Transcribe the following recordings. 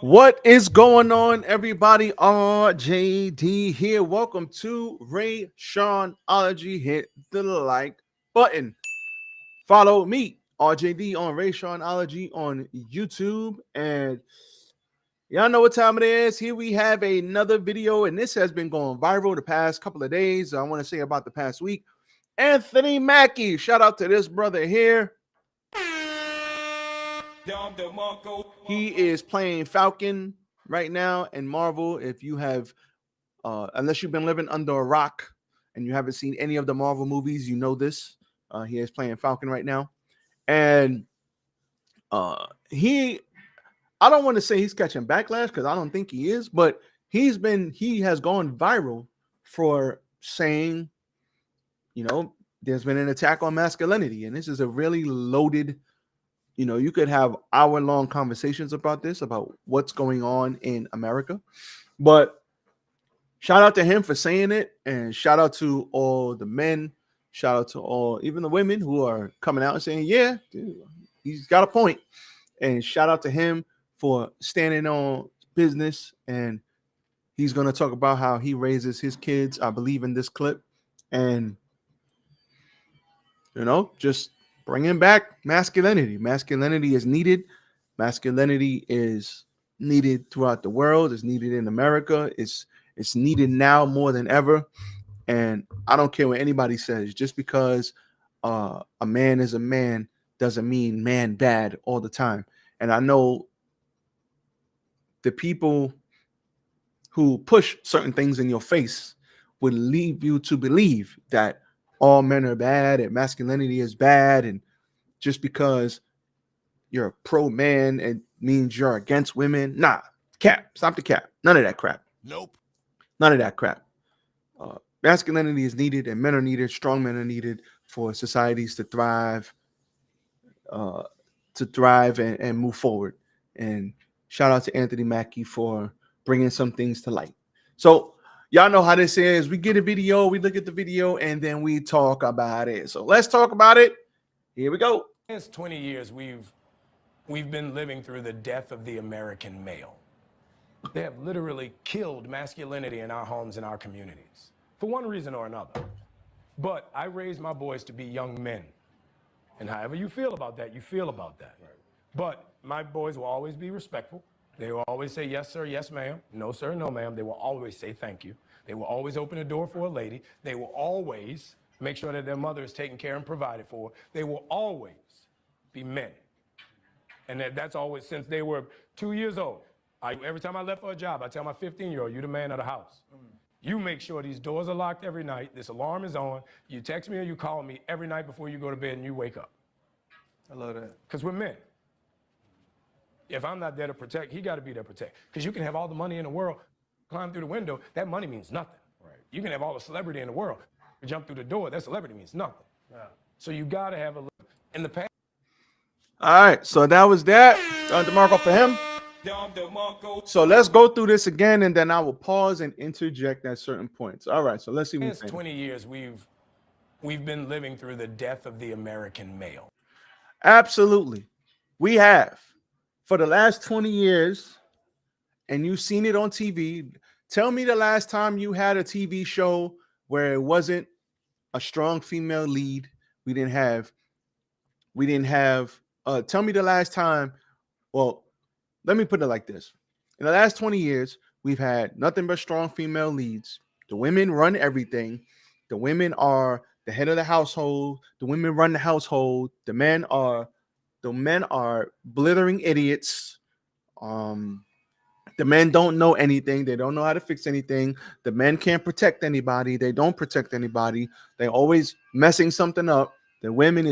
What is going on, everybody? RJD here. Welcome to Rashonology. Hit the like button. Follow me, RJD, on Rashonology on YouTube. And y'all know what time it is. Here we have another video, and this has been going viral the past couple of days. I want to say about the past week. Anthony Mackie. Shout out to this brother here. He is playing Falcon right now in Marvel. If you have, unless you've been living under a rock and you haven't seen any of the Marvel movies, you know this. He is playing Falcon right now, and I don't want to say he's catching backlash because I don't think he is, but he has gone viral for saying, there's been an attack on masculinity, and this is a really loaded. You could have hour-long conversations about this, about what's going on in America. But shout out to him for saying it, and shout out to all the men, shout out to all, even the women who are coming out and saying, yeah, dude, he's got a point. And shout out to him for standing on business. And he's going to talk about how he raises his kids, I believe, in this clip. And, just bringing back masculinity. Masculinity is needed. Masculinity is needed throughout the world. It's needed in America. It's needed now more than ever. And I don't care what anybody says. Just because a man is a man doesn't mean man bad all the time. And I know the people who push certain things in your face would lead you to believe that all men are bad and masculinity is bad, and just because you're a pro man it means you're against women. Nah, cap. Stop the cap. None of that crap. Nope. None of that crap. Masculinity is needed, and men are needed. Strong men are needed for societies to thrive, and move forward. And shout out to Anthony Mackie for bringing some things to light. So y'all know how this is. We get a video, we look at the video, and then we talk about it. So let's talk about it. Here we go. Last 20 years, we've been living through the death of the American male. They have literally killed masculinity in our homes and our communities for one reason or another. But I raised my boys to be young men. And however you feel about that, you feel about that. Right. But my boys will always be respectful. They will always say, yes, sir, yes, ma'am. No, sir, no, ma'am. They will always say thank you. They will always open the door for a lady. They will always make sure that their mother is taken care and provided for. They will always be men. And that's always since they were 2 years old. Every time I left for a job, I tell my 15-year-old, you're the man of the house. You make sure these doors are locked every night, this alarm is on, you text me or you call me every night before you go to bed and you wake up. I love that. Because we're men. If I'm not there to protect, he got to be there to protect. Because you can have all the money in the world, climb through the window, that money means nothing. Right. You can have all the celebrity in the world, jump through the door, that celebrity means nothing. Yeah. So you got to have in the past. All right, so that was that. DeMarco for him. So let's go through this again, and then I will pause and interject at certain points. All right, so let's see what Last 20 years, we've been living through the death of the American male. Absolutely. We have. For the last 20 years, and you've seen it on TV, tell me the last time you had a TV show where it wasn't a strong female lead. We didn't have, tell me the last time, well, let me put it like this. In the last 20 years, we've had nothing but strong female leads. The women run everything. The women are the head of the household. The women run the household. The men are blithering idiots. The men don't know anything. They don't know how to fix anything. The men can't protect anybody. They don't protect anybody. They're always messing something up. A woman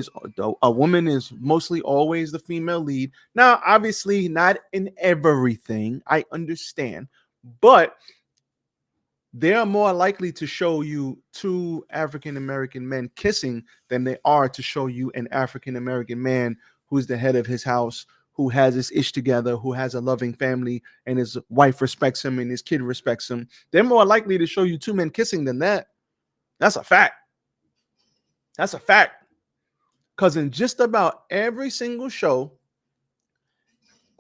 is mostly always the female lead. Now, obviously, not in everything. I understand, but they are more likely to show you two African American men kissing than they are to show you an African American man who's the head of his house, who has his ish together, who has a loving family, and his wife respects him and his kid respects him. They're more likely to show you two men kissing than that. That's a fact. That's a fact. Because in just about every single show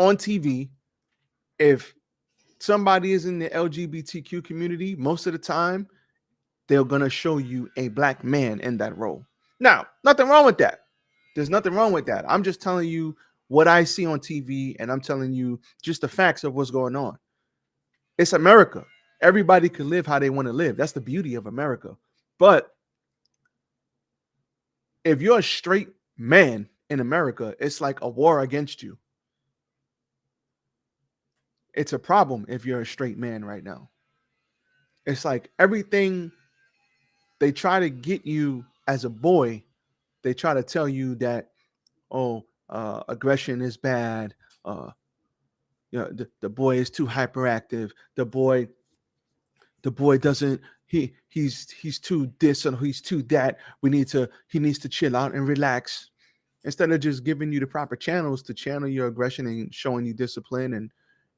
on TV, if somebody is in the LGBTQ community, most of the time, they're going to show you a black man in that role. Now, nothing wrong with that. There's nothing wrong with that. I'm just telling you what I see on TV, and I'm telling you just the facts of what's going on. It's America. Everybody can live how they want to live. That's the beauty of America. But if you're a straight man in America, it's like a war against you. It's a problem if you're a straight man right now. It's like everything they try to get you as a boy, they try to tell you that, aggression is bad. The boy is too hyperactive. The boy doesn't, he's too this and he's too that. He needs to chill out and relax. Instead of just giving you the proper channels to channel your aggression and showing you discipline and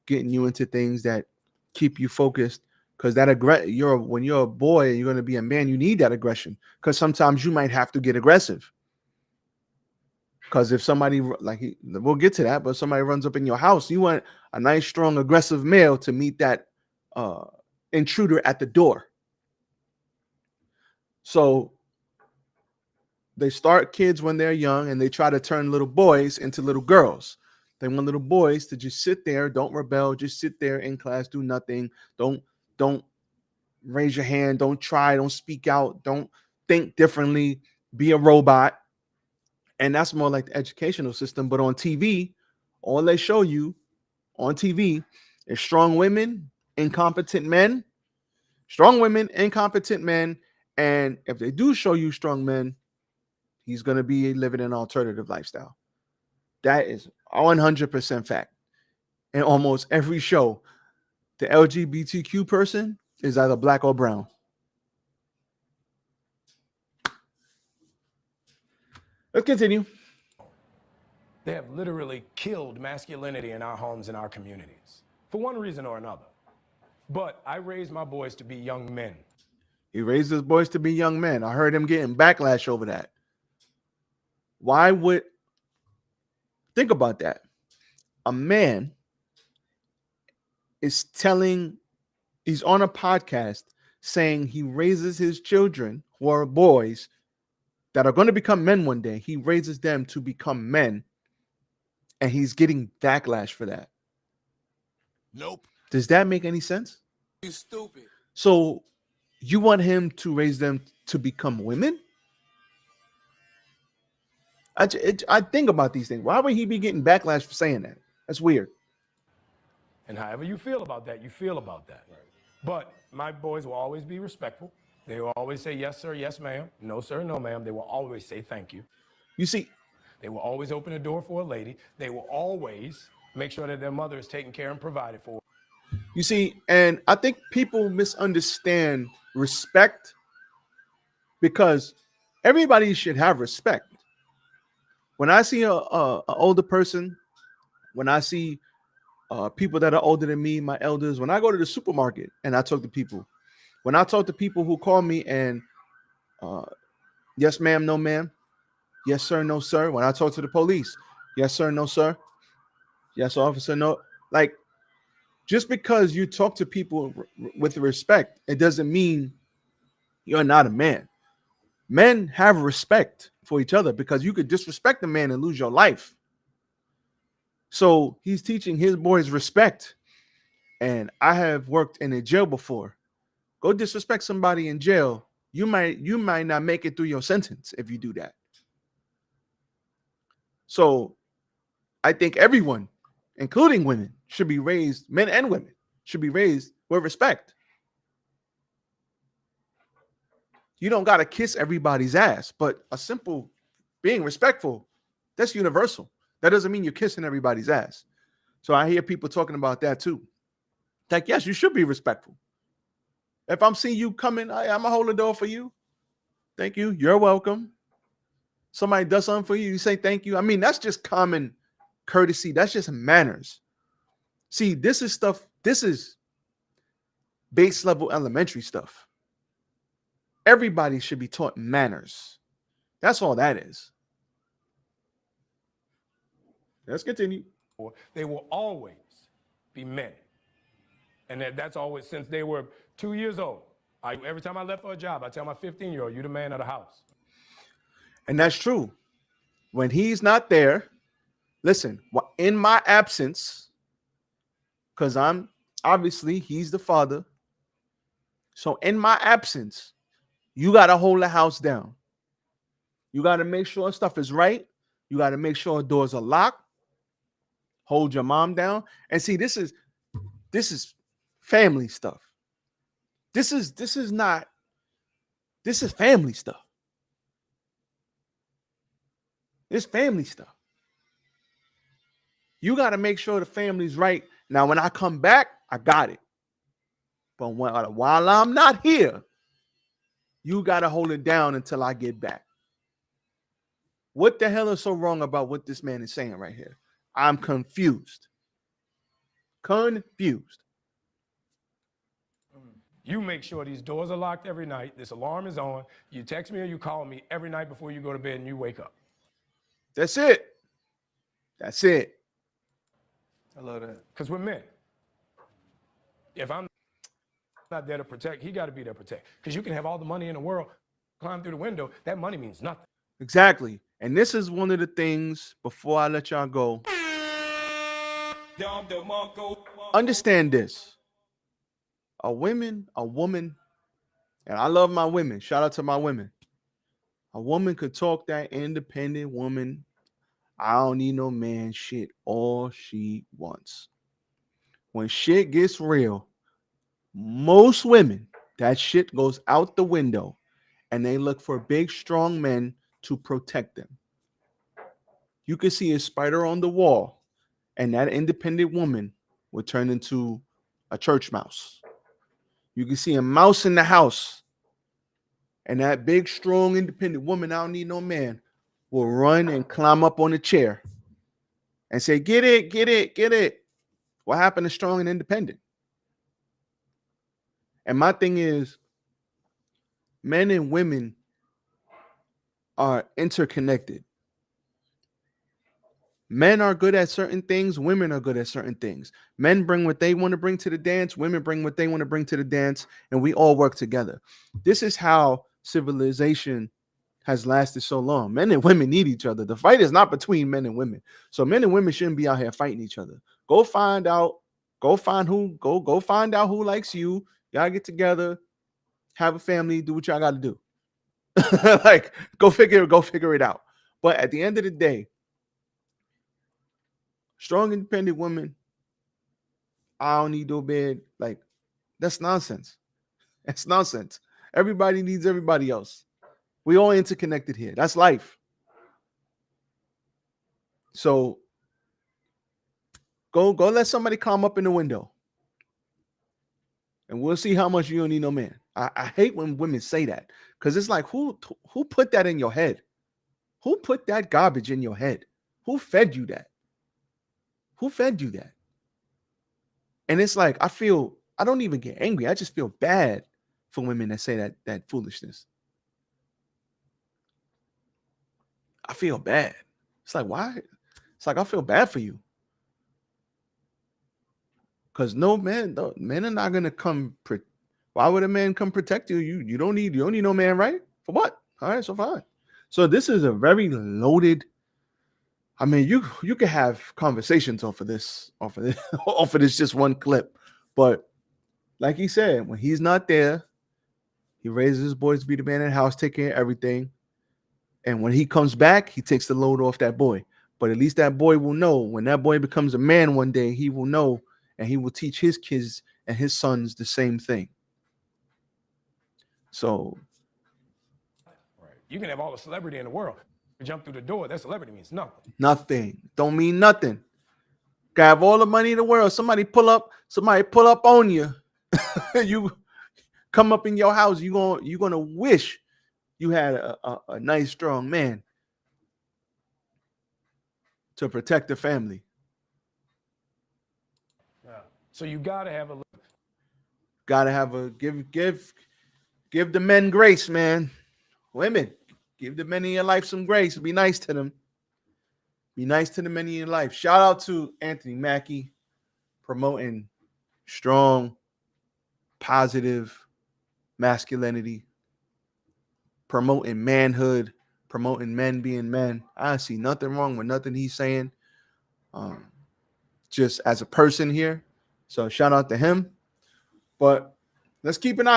getting you into things that keep you focused. Because when you're a boy and you're going to be a man, you need that aggression. Because sometimes you might have to get aggressive. Because if somebody, we'll get to that, but somebody runs up in your house, you want a nice, strong, aggressive male to meet that intruder at the door. So they start kids when they're young, and they try to turn little boys into little girls. They want little boys to just sit there, don't rebel, just sit there in class, do nothing, don't raise your hand, don't try, don't speak out, don't think differently, be a robot. And that's more like the educational system. But on TV, all they show you on TV is strong women, incompetent men, And if they do show you strong men, he's going to be living an alternative lifestyle. That is 100% fact. In almost every show, the LGBTQ person is either black or brown. Let's continue. They have literally killed masculinity in our homes and our communities for one reason or another. But I raised my boys to be young men. He raised his boys to be young men. I heard him getting backlash over that. Think about that. A man is he's on a podcast saying he raises his children who are boys that are going to become men one day. He raises them to become men, and he's getting backlash for that. Nope. Does that make any sense? You stupid. So you want him to raise them to become women? I think about these things. Why would he be getting backlash for saying that? That's weird. And however you feel about that, you feel about that. Right. But my boys will always be respectful. They will always say, yes, sir, yes, ma'am. No, sir, no, ma'am. They will always say thank you. You see, they will always open a door for a lady. They will always make sure that their mother is taken care and provided for. You see, and I think people misunderstand respect, because everybody should have respect. When I see a older person, when I see people that are older than me, my elders, when I go to the supermarket and I talk to people, when I talk to people who call me and yes, ma'am, no, ma'am, yes, sir, no, sir. When I talk to the police, yes, sir, no, sir, yes, officer, no. Like, just because you talk to people with respect, it doesn't mean you're not a man. Men have respect for each other, because you could disrespect a man and lose your life. So he's teaching his boys respect. And I have worked in a jail before. Go disrespect somebody in jail, you might not make it through your sentence if you do that. So I think everyone, including women, should be raised, men and women, should be raised with respect. You don't got to kiss everybody's ass, but a simple being respectful, that's universal. That doesn't mean you're kissing everybody's ass. So I hear people talking about that too. Like, yes, you should be respectful. If I'm seeing you coming, I'm going to hold the door for you. Thank you. You're welcome. Somebody does something for you, you say thank you. I mean, that's just common courtesy. That's just manners. See, this is base level elementary stuff. Everybody should be taught manners. That's all that is. Let's continue. they will always be men. And that's always since they were 2 years old. Every time I left for a job, I tell my 15-year-old, you're the man of the house. And that's true. When he's not there, listen, in my absence, because I'm obviously he's the father. So in my absence, you got to hold the house down. You got to make sure stuff is right. You got to make sure doors are locked. Hold your mom down. And see, this is family stuff. This is family stuff. It's family stuff. You got to make sure the family's right. Now, when I come back, I got it. But while I'm not here, you got to hold it down until I get back. What the hell is so wrong about what this man is saying right here? I'm confused. Confused. You make sure these doors are locked every night. This alarm is on. You text me or you call me every night before you go to bed and you wake up. That's it. That's it. I love that. Because we're men. If I'm not there to protect, he got to be there to protect. Because you can have all the money in the world, climb through the window. That money means nothing. Exactly. And this is one of the things, before I let y'all go, understand this. A woman, and I love my women. Shout out to my women. A woman could talk that independent woman, I don't need no man shit all she wants. When shit gets real, most women, that shit goes out the window and they look for big, strong men to protect them. You can see a spider on the wall and that independent woman will turn into a church mouse. You can see a mouse in the house and that big, strong, independent woman, I don't need no man, will run and climb up on a chair and say, get it, get it, get it. What happened to strong and independent? And my thing is, men and women are interconnected. Men are good at certain things. Women are good at certain things. Men bring what they want to bring to the dance. Women bring what they want to bring to the dance. And we all work together. This is how civilization has lasted so long. Men and women need each other. The fight is not between men and women. So men and women shouldn't be out here fighting each other. Go find out who likes you. Y'all get together, have a family, do what y'all got to do. Like, go figure it out. But at the end of the day, strong, independent women, I don't need no bed. Like, that's nonsense. That's nonsense. Everybody needs everybody else. We all interconnected here. That's life. So go let somebody climb up in the window. And we'll see how much you don't need no man. I hate when women say that. Because it's like, who put that in your head? Who put that garbage in your head? Who fed you that? Who fed you that? And it's like, I don't even get angry. I just feel bad for women that say that foolishness. I feel bad. It's like, why? It's like, I feel bad for you. Because men are not going to come. Why would a man come protect you? You don't need no man, right? For what? All right, so fine. So this is a very loaded. I mean, you can have conversations off of this just one clip. But like he said, when he's not there, he raises his boys to be the man in the house, take care of everything. And when he comes back, he takes the load off that boy. But at least that boy will know when that boy becomes a man one day, he will know and he will teach his kids and his sons the same thing. So. Right. You can have all the celebrity in the world. You jump through the door, that celebrity means nothing. Nothing. Don't mean nothing. Can have all the money in the world. Somebody pull up on you. You come up in your house, you're gonna wish you had a nice, strong man to protect the family. Yeah. So you gotta have Give the men grace, man. Women, give the men in your life some grace. Be nice to them. Be nice to the men in your life. Shout out to Anthony Mackie promoting strong, positive masculinity, promoting manhood, promoting men being men. I see nothing wrong with nothing he's saying. Just as a person here. So shout out to him. But let's keep an eye